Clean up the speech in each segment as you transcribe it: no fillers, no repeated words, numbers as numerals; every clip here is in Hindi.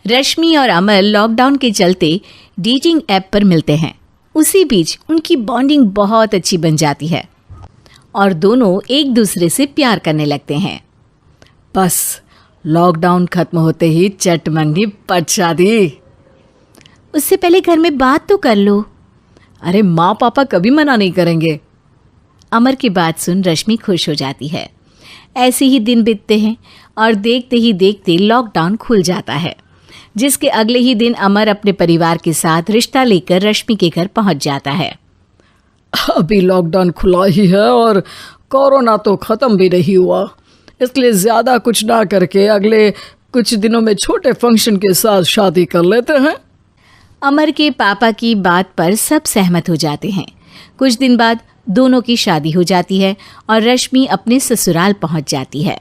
रश्मि और अमर लॉकडाउन के चलते डेटिंग ऐप पर मिलते हैं। उसी बीच उनकी बॉन्डिंग बहुत अच्छी बन जाती है और दोनों एक दूसरे से प्यार करने लगते हैं। बस लॉकडाउन खत्म होते ही चट मंगनी पट शादी। उससे पहले घर में बात तो कर लो। अरे माँ पापा कभी मना नहीं करेंगे। अमर की बात सुन रश्मि खुश हो जाती है। ऐसे ही दिन बीतते हैं और देखते ही देखते लॉकडाउन खुल जाता है, जिसके अगले ही दिन अमर अपने परिवार के साथ रिश्ता लेकर रश्मि के घर पहुंच जाता है। अभी लॉकडाउन खुला ही है और कोरोना तो ख़त्म भी नहीं हुआ, इसलिए ज़्यादा कुछ ना करके अगले कुछ दिनों में छोटे फंक्शन के साथ शादी कर लेते हैं। अमर के पापा की बात पर सब सहमत हो जाते हैं। कुछ दिन बाद दोनों की शादी हो जाती है और रश्मि अपने ससुराल पहुंच जाती है।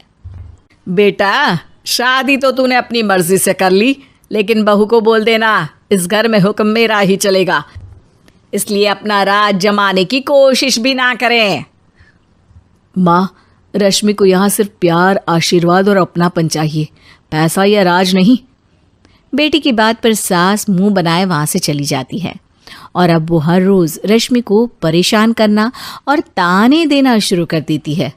बेटा, शादी तो तूने अपनी मर्जी से कर ली, लेकिन बहू को बोल देना इस घर में हुक्म मेरा ही चलेगा, इसलिए अपना राज जमाने की कोशिश भी ना करें। माँ, रश्मि को यहाँ सिर्फ प्यार, आशीर्वाद और अपनापन चाहिए, पैसा या राज नहीं। बेटी की बात पर सास मुंह बनाए वहाँ से चली जाती है और अब वो हर रोज़ रश्मि को परेशान करना और ताने देना शुरू कर देती है।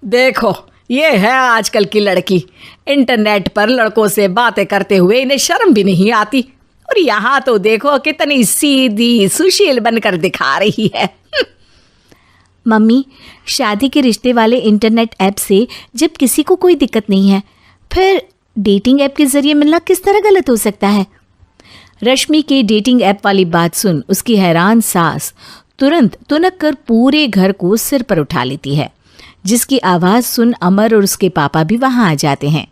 देखो, ये है आजकल की लड़की, इंटरनेट पर लड़कों से बातें करते हुए इन्हें शर्म भी नहीं आती, और यहाँ तो देखो कितनी सीधी सुशील बनकर दिखा रही है। मम्मी, शादी के रिश्ते वाले इंटरनेट ऐप से जब किसी को कोई दिक्कत नहीं है, फिर डेटिंग ऐप के जरिए मिलना किस तरह गलत हो सकता है? रश्मि के डेटिंग ऐप वाली बात सुन उसकी हैरान सास तुरंत तुनक कर पूरे घर को सिर पर उठा लेती है, जिसकी आवाज़ सुन अमर और उसके पापा भी वहाँ आ जाते हैं।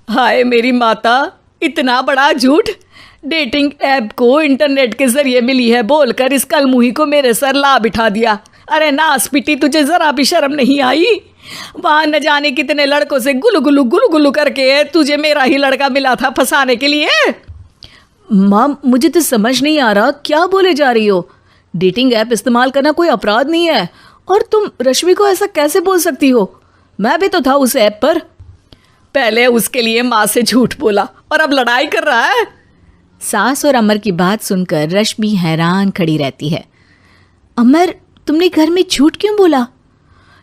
हाय मेरी माता, इतना बड़ा झूठ! डेटिंग ऐप को इंटरनेट के जरिए मिली है बोलकर इस कलमुही को मेरे सर ला बिठा दिया। अरे नास पिटी, तुझे जरा भी शर्म नहीं आई? वहाँ न जाने कितने लड़कों से गुलू गुलू करके तुझे मेरा ही लड़का मिला था फंसाने के लिए। माँ, मुझे तो समझ नहीं आ रहा क्या बोले जा रही हो। डेटिंग ऐप इस्तेमाल करना कोई अपराध नहीं है, और तुम रश्मि को ऐसा कैसे बोल सकती हो? मैं भी तो था उस ऐप पर। पहले उसके लिए माँ से झूठ बोला और अब लड़ाई कर रहा है। सास और अमर की बात सुनकर रश्मि हैरान खड़ी रहती है। अमर, तुमने घर में झूठ क्यों बोला?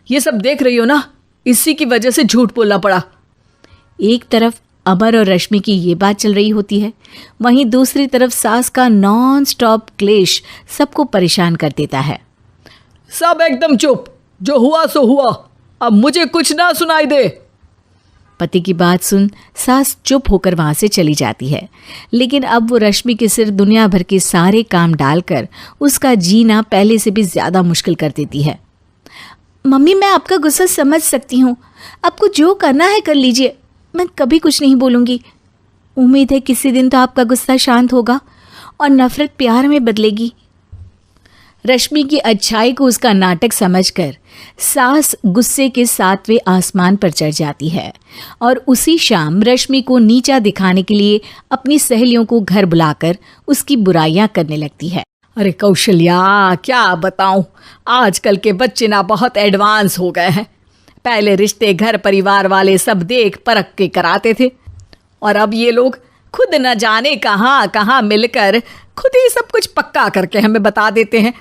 ये सब देख रही हो ना, इसी की वजह से झूठ बोलना पड़ा। एक तरफ अमर और रश्मि की ये बात चल रही होती है, वहीं दूसरी तरफ सास का नॉन स्टॉप क्लेश सबको परेशान कर देता है। सब एकदम चुप, जो हुआ सो हुआ, अब मुझे कुछ ना सुनाई दे। पति की बात सुन सास चुप होकर वहां से चली जाती है, लेकिन अब वो रश्मि के सिर दुनिया भर के सारे काम डालकर उसका जीना पहले से भी ज्यादा मुश्किल कर देती है। मम्मी, मैं आपका गुस्सा समझ सकती हूँ, आपको जो करना है कर लीजिए, मैं कभी कुछ नहीं बोलूँगी। उम्मीद है किसी दिन तो आपका गुस्सा शांत होगा और नफरत प्यार में बदलेगी। रश्मि की अच्छाई को उसका नाटक समझकर सास गुस्से के 7वें आसमान पर चढ़ जाती है और उसी शाम रश्मि को नीचा दिखाने के लिए अपनी सहेलियों को घर बुलाकर उसकी बुराइयां करने लगती है। अरे कौशल्या, क्या बताऊं, आजकल के बच्चे ना बहुत एडवांस हो गए हैं। पहले रिश्ते घर परिवार वाले सब देख परख के कराते थे, और अब ये लोग खुद न जाने कहाँ कहाँ मिलकर खुद ही सब कुछ पक्का करके हमें बता देते हैं।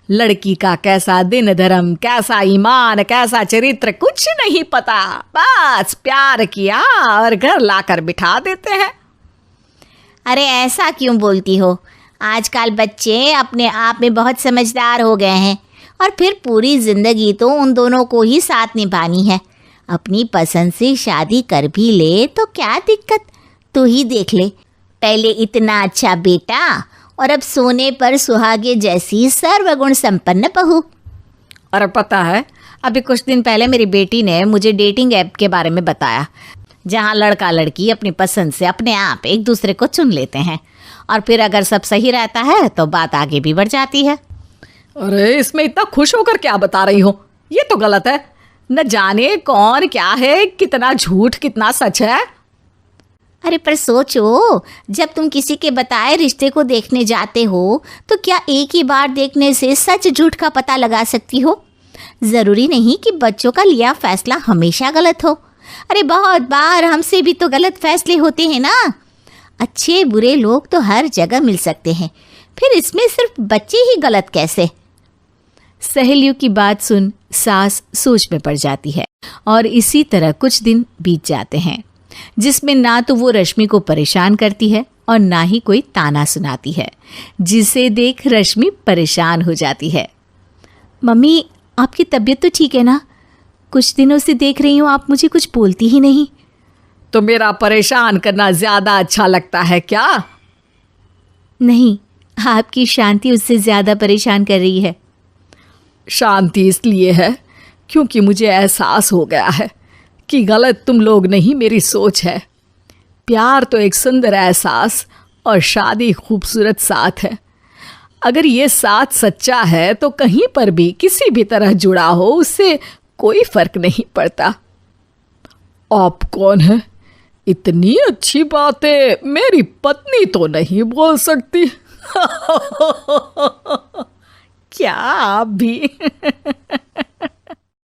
लड़की का कैसा दिन धर्म, कैसा ईमान, कैसा चरित्र कुछ नहीं पता, बस प्यार किया और घर लाकर बिठा देते हैं। अरे ऐसा क्यों बोलती हो? आजकल बच्चे अपने आप में बहुत समझदार हो गए हैं, और फिर पूरी जिंदगी तो उन दोनों को ही साथ निभानी है। अपनी पसंद से शादी कर भी ले तो क्या दिक्कत, तू ही देख ले, पहले इतना अच्छा बेटा और अब सोने पर सुहागे जैसी सर्वगुण संपन्न बहू। और पता है, अभी कुछ दिन पहले मेरी बेटी ने मुझे डेटिंग ऐप के बारे में बताया, जहाँ लड़का लड़की अपनी पसंद से अपने आप एक दूसरे को चुन लेते हैं, और फिर अगर सब सही रहता है तो बात आगे भी बढ़ जाती है। अरे इसमें इतना खुश होकर क्या बता रही हो? ये तो गलत है। न जाने कौन क्या है, कितना झूठ कितना सच है। अरे पर सोचो, जब तुम किसी के बताए रिश्ते को देखने जाते हो तो क्या एक ही बार देखने से सच झूठ का पता लगा सकती हो? ज़रूरी नहीं कि बच्चों का लिया फैसला हमेशा गलत हो। अरे बहुत बार हमसे भी तो गलत फैसले होते हैं ना। अच्छे बुरे लोग तो हर जगह मिल सकते हैं, फिर इसमें सिर्फ बच्चे ही गलत कैसे? सहेलियों की बात सुन सास सोच में पड़ जाती है और इसी तरह कुछ दिन बीत जाते हैं, जिसमें ना तो वो रश्मि को परेशान करती है और ना ही कोई ताना सुनाती है, जिसे देख रश्मि परेशान हो जाती है। मम्मी, आपकी तबीयत तो ठीक है ना? कुछ दिनों से देख रही हूँ आप मुझे कुछ बोलती ही नहीं। तो मेरा परेशान करना ज्यादा अच्छा लगता है क्या? नहीं, आपकी शांति उससे ज्यादा परेशान कर रही है। शांति इसलिए है क्योंकि मुझे एहसास हो गया है कि गलत तुम लोग नहीं, मेरी सोच है। प्यार तो एक सुंदर एहसास और शादी खूबसूरत साथ है। अगर ये साथ सच्चा है तो कहीं पर भी किसी भी तरह जुड़ा हो, उससे कोई फर्क नहीं पड़ता। आप कौन है? इतनी अच्छी बातें मेरी पत्नी तो नहीं बोल सकती। क्या आप भी?